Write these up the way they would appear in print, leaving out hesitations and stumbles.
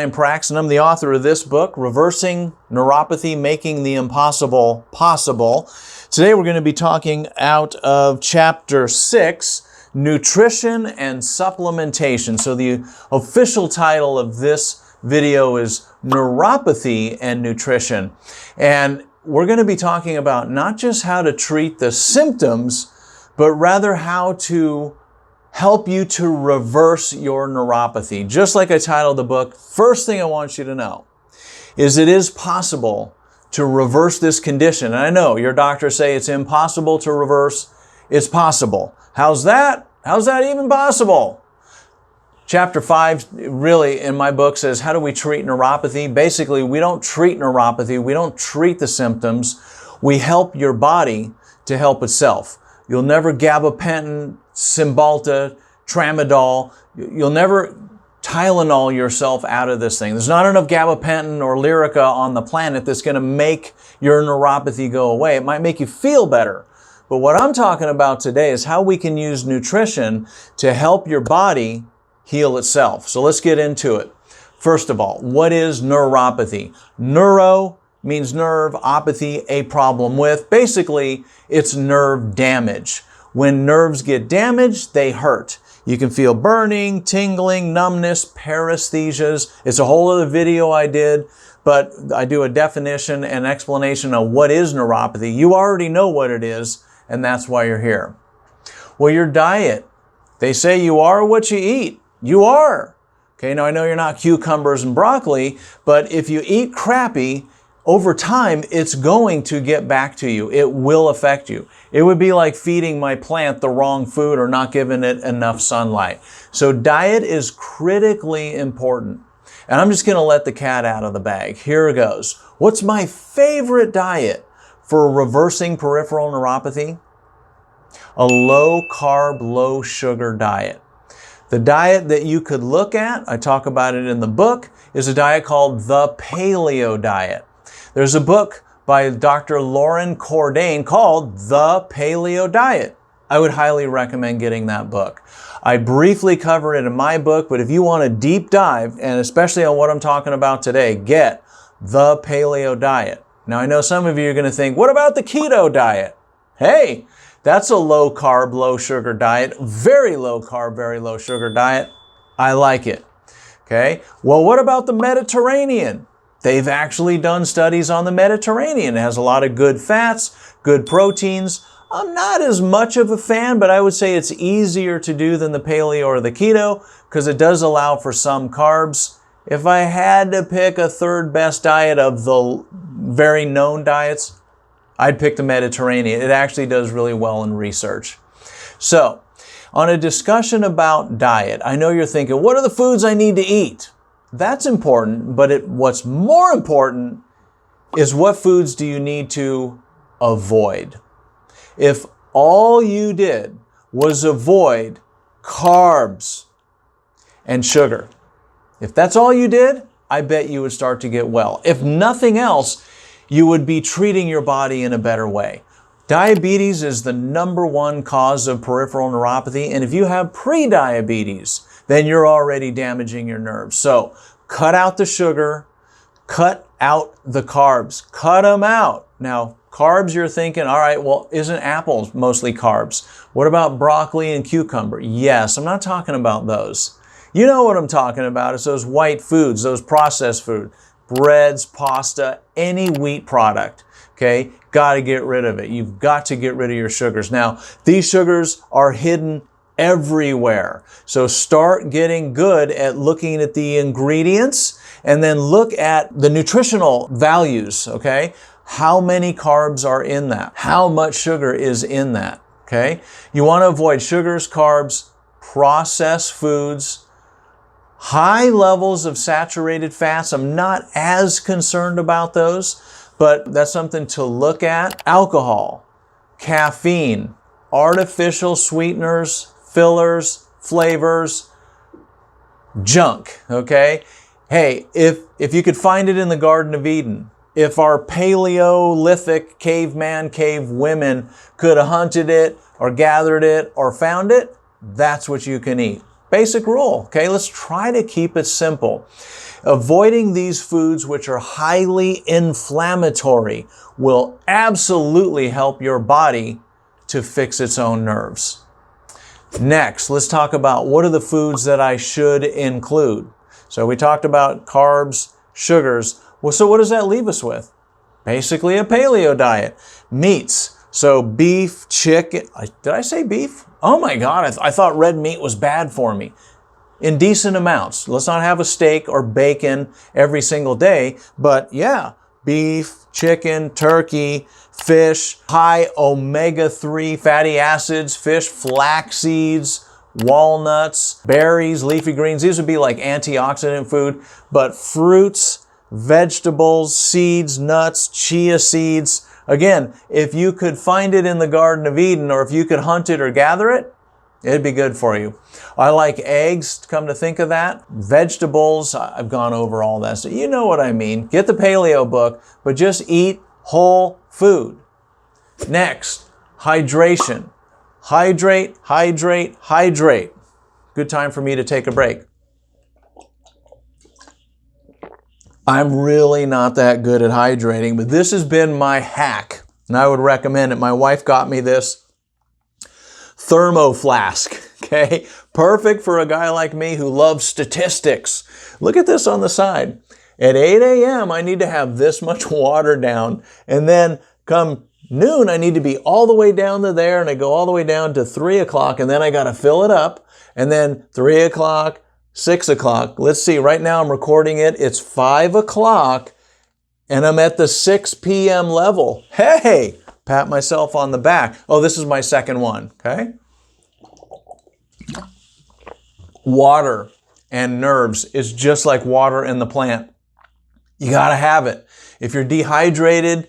I'm Prax, and I'm the author of this book, Reversing Neuropathy, Making the Impossible Possible. Today we're going to be talking out of Chapter 6, Nutrition and Supplementation. So the official title of this video is Neuropathy and Nutrition. And we're going to be talking about not just how to treat the symptoms, but rather how to help you to reverse your neuropathy. Just like I titled the book, first thing I want you to know is it is possible to reverse this condition. And I know your doctors say it's impossible to reverse. It's possible. How's that? How's that even possible? Chapter 5 really in my book says, how do we treat neuropathy? Basically, we don't treat neuropathy. We don't treat the symptoms. We help your body to help itself. You'll never gabapentin, Cymbalta, Tramadol. You'll never Tylenol yourself out of this thing. There's not enough gabapentin or Lyrica on the planet that's going to make your neuropathy go away. It might make you feel better. But what I'm talking about today is how we can use nutrition to help your body heal itself. So let's get into it. First of all, what is neuropathy? Neuro means nerve, apathy, a problem with. Basically, it's nerve damage. When nerves get damaged, they hurt. You can feel burning, tingling, numbness, paresthesias. It's a whole other video I did, but I do a definition and explanation of what is neuropathy. You already know what it is, and that's why you're here. Well, your diet. They say you are what you eat. You are. Okay, now I know you're not cucumbers and broccoli, but if you eat crappy, over time, it's going to get back to you. It will affect you. It would be like feeding my plant the wrong food or not giving it enough sunlight. So diet is critically important. And I'm just going to let the cat out of the bag. Here it goes. What's my favorite diet for reversing peripheral neuropathy? A low-carb, low-sugar diet. The diet that you could look at, I talk about it in the book, is a diet called the Paleo Diet. There's a book by Dr. Lauren Cordain called The Paleo Diet. I would highly recommend getting that book. I briefly cover it in my book, but if you want a deep dive, and especially on what I'm talking about today, get The Paleo Diet. Now, I know some of you are going to think, what about the keto diet? Hey, that's a low-carb, low-sugar diet. Very low-carb, very low-sugar diet. I like it. Okay? Well, what about the Mediterranean? They've actually done studies on the Mediterranean. It has a lot of good fats, good proteins. I'm not as much of a fan, but I would say it's easier to do than the paleo or the keto because it does allow for some carbs. If I had to pick a third best diet of the very known diets, I'd pick the Mediterranean. It actually does really well in research. So, on a discussion about diet, I know you're thinking, what are the foods I need to eat? That's important, but what's more important is what foods do you need to avoid? If all you did was avoid carbs and sugar, if that's all you did, I bet you would start to get well. If nothing else, you would be treating your body in a better way. Diabetes is the #1 cause of peripheral neuropathy, and if you have pre-diabetes, then you're already damaging your nerves. So cut out the sugar, cut out the carbs, cut them out. Now, carbs, you're thinking, all right, well, isn't apples mostly carbs? What about broccoli and cucumber? Yes, I'm not talking about those. You know what I'm talking about. It's those white foods, those processed food, breads, pasta, any wheat product. Okay, got to get rid of it. You've got to get rid of your sugars. Now, these sugars are hidden everywhere. So start getting good at looking at the ingredients and then look at the nutritional values, okay? How many carbs are in that? How much sugar is in that, okay? You want to avoid sugars, carbs, processed foods, high levels of saturated fats. I'm not as concerned about those, but that's something to look at. Alcohol, caffeine, artificial sweeteners, fillers, flavors, junk, okay? Hey, if you could find it in the Garden of Eden, if our Paleolithic caveman, cave women could have hunted it or gathered it or found it, that's what you can eat. basic rule, okay? Let's try to keep it simple. Avoiding these foods which are highly inflammatory will absolutely help your body to fix its own nerves. Next, let's talk about what are the foods that I should include. So we talked about carbs, sugars. Well, so what does that leave us with? Basically a paleo diet. Meats. So beef, chicken. Did I say beef? Oh my God, I thought red meat was bad for me. In decent amounts. Let's not have a steak or bacon every single day, but yeah, beef, chicken, turkey, fish, high omega-3 fatty acids, fish, flax seeds, walnuts, berries, leafy greens. These would be like antioxidant food, but fruits, vegetables, seeds, nuts, chia seeds. Again, if you could find it in the Garden of Eden, or if you could hunt it or gather it, it'd be good for you. I like eggs, come to think of that. Vegetables, I've gone over all that. So you know what I mean. Get the paleo book, but just eat whole food. Next, hydration. Hydrate, hydrate, hydrate. Good time for me to take a break. I'm really not that good at hydrating, but this has been my hack, and I would recommend it. My wife got me this thermo flask, okay? Perfect for a guy like me who loves statistics. Look at this on the side. At 8 a.m., I need to have this much water down, and then come noon, I need to be all the way down to there, and I go all the way down to 3 o'clock, and then I got to fill it up, and then 3 o'clock, 6 o'clock. Let's see, right now I'm recording it. It's 5 o'clock, and I'm at the 6 p.m. level. Hey! Pat myself on the back. Oh, this is my second one, okay? Water and nerves is just like water in the plant. You gotta have it. If you're dehydrated,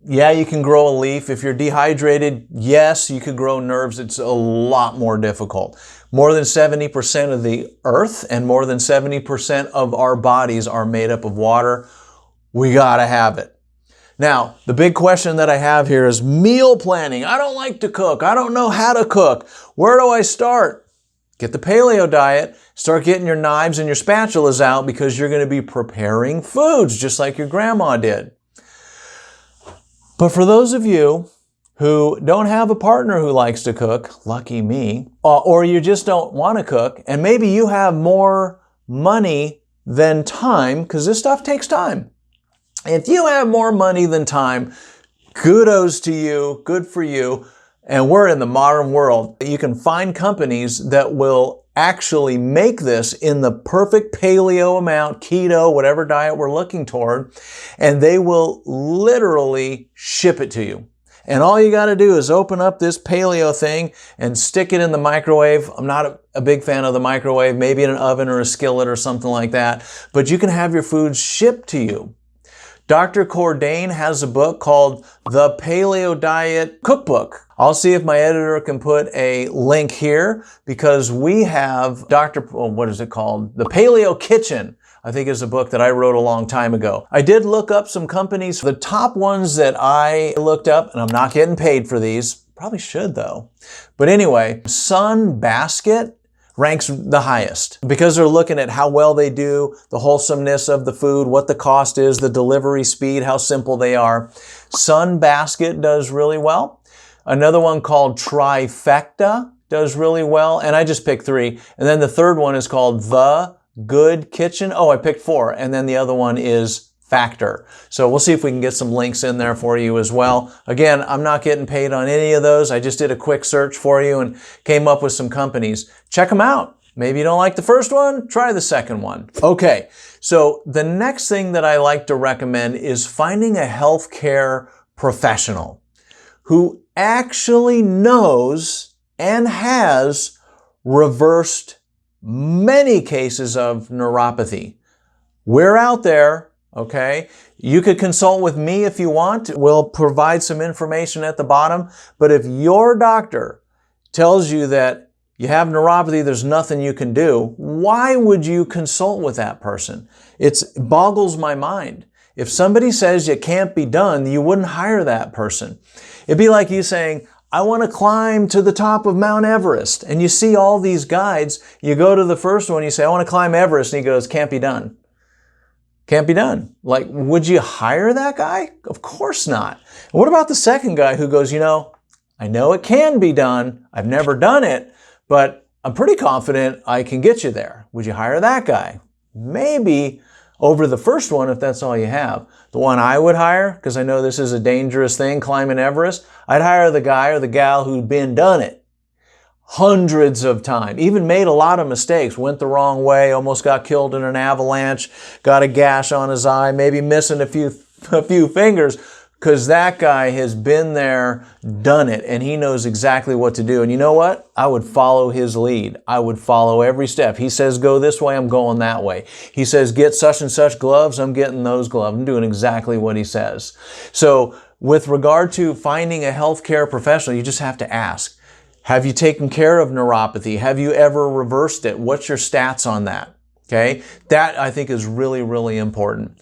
yeah, you can grow a leaf. If you're dehydrated, yes, you could grow nerves. It's a lot more difficult. More than 70% of the earth and more than 70% of our bodies are made up of water. We gotta have it. Now, the big question that I have here is meal planning. I don't like to cook. I don't know how to cook. Where do I start? Get the paleo diet. Start getting your knives and your spatulas out because you're going to be preparing foods just like your grandma did. But for those of you who don't have a partner who likes to cook, lucky me, or you just don't want to cook, and maybe you have more money than time, because this stuff takes time. If you have more money than time, kudos to you, good for you. And we're in the modern world. You can find companies that will actually make this in the perfect paleo amount, keto, whatever diet we're looking toward, and they will literally ship it to you. And all you got to do is open up this paleo thing and stick it in the microwave. I'm not a big fan of the microwave, maybe in an oven or a skillet or something like that, but you can have your foods shipped to you. Dr. Cordain has a book called The Paleo Diet Cookbook. I'll see if my editor can put a link here because we have what is it called? The Paleo Kitchen, I think is a book that I wrote a long time ago. I did look up some companies. The top ones that I looked up, and I'm not getting paid for these, probably should though. But anyway, Sun Basket ranks the highest because they're looking at how well they do, the wholesomeness of the food, what the cost is, the delivery speed, how simple they are. Sun Basket does really well. Another one called Trifecta does really well, and I just picked 3. And then the third one is called The Good Kitchen. Oh, I picked 4, and then the other one is Factor. So we'll see if we can get some links in there for you as well. Again, I'm not getting paid on any of those. I just did a quick search for you and came up with some companies. Check them out. Maybe you don't like the first one, try the second one. Okay, so the next thing that I like to recommend is finding a healthcare professional who actually knows and has reversed many cases of neuropathy. We're out there. Okay, you could consult with me if you want. We'll provide some information at the bottom. But if your doctor tells you that you have neuropathy, there's nothing you can do, why would you consult with that person? It boggles my mind. If somebody says it can't be done, you wouldn't hire that person. It'd be like you saying, I want to climb to the top of Mount Everest. And you see all these guides. You go to the first one, you say, I want to climb Everest. And he goes, can't be done. Can't be done. Like, would you hire that guy? Of course not. What about the second guy who goes, I know it can be done. I've never done it, but I'm pretty confident I can get you there. Would you hire that guy? Maybe over the first one if that's all you have. The one I would hire, because I know this is a dangerous thing, climbing Everest, I'd hire the guy or the gal who'd done it hundreds of times, even made a lot of mistakes, went the wrong way, almost got killed in an avalanche, got a gash on his eye, maybe missing a few fingers, because that guy has been there, done it, and he knows exactly what to do. And you know what? I would follow his lead. I would follow every step. He says, go this way, I'm going that way. He says, get such and such gloves, I'm getting those gloves. I'm doing exactly what he says. So with regard to finding a healthcare professional, you just have to ask, have you taken care of neuropathy? Have you ever reversed it? What's your stats on that? Okay? That I think is really, really important.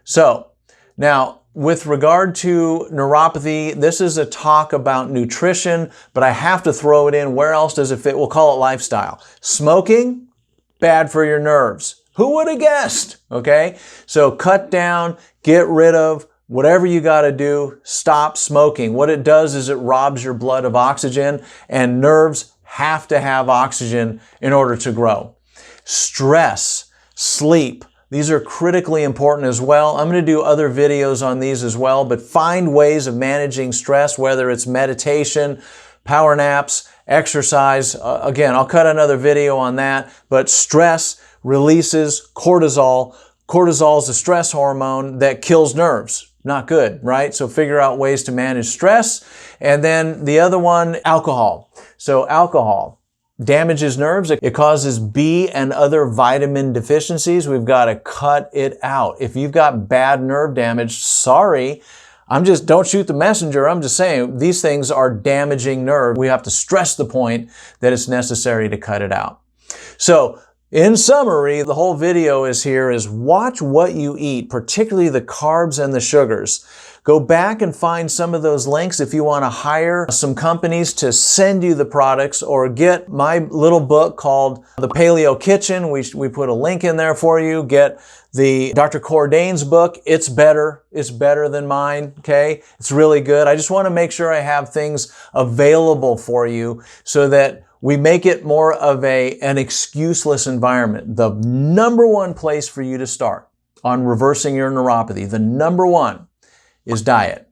So now, with regard to neuropathy, this is a talk about nutrition, but I have to throw it in. Where else does it fit? We'll call it lifestyle. Smoking, bad for your nerves. Who would have guessed? Okay? So cut down, get rid of, whatever you got to do, stop smoking. What it does is it robs your blood of oxygen, and nerves have to have oxygen in order to grow. Stress, sleep, these are critically important as well. I'm going to do other videos on these as well, but find ways of managing stress, whether it's meditation, power naps, exercise. Again, I'll cut another video on that, but stress releases cortisol. Cortisol is a stress hormone that kills nerves. Not good, right? So figure out ways to manage stress. And then the other one, alcohol. So alcohol damages nerves. It causes B and other vitamin deficiencies. We've got to cut it out. If you've got bad nerve damage, sorry, don't shoot the messenger. I'm just saying these things are damaging nerve. We have to stress the point that it's necessary to cut it out. So in summary, the whole video is watch what you eat, particularly the carbs and the sugars. Go back and find some of those links if you want to hire some companies to send you the products, or get my little book called The Paleo Kitchen. We put a link in there for you. Get the Dr. Cordain's book. It's better than mine. Okay. It's really good. I just want to make sure I have things available for you so that we make it more of an excuseless environment. The number one place for you to start on reversing your neuropathy, the number one, is diet.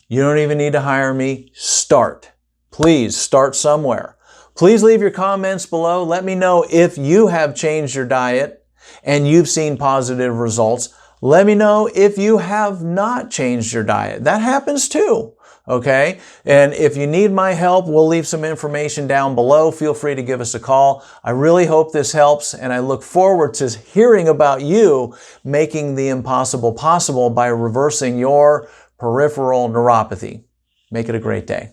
You don't even need to hire me. Start. Please start somewhere. Please leave your comments below. Let me know if you have changed your diet and you've seen positive results. Let me know if you have not changed your diet. That happens too. Okay? And if you need my help, we'll leave some information down below. Feel free to give us a call. I really hope this helps, and I look forward to hearing about you making the impossible possible by reversing your peripheral neuropathy. Make it a great day.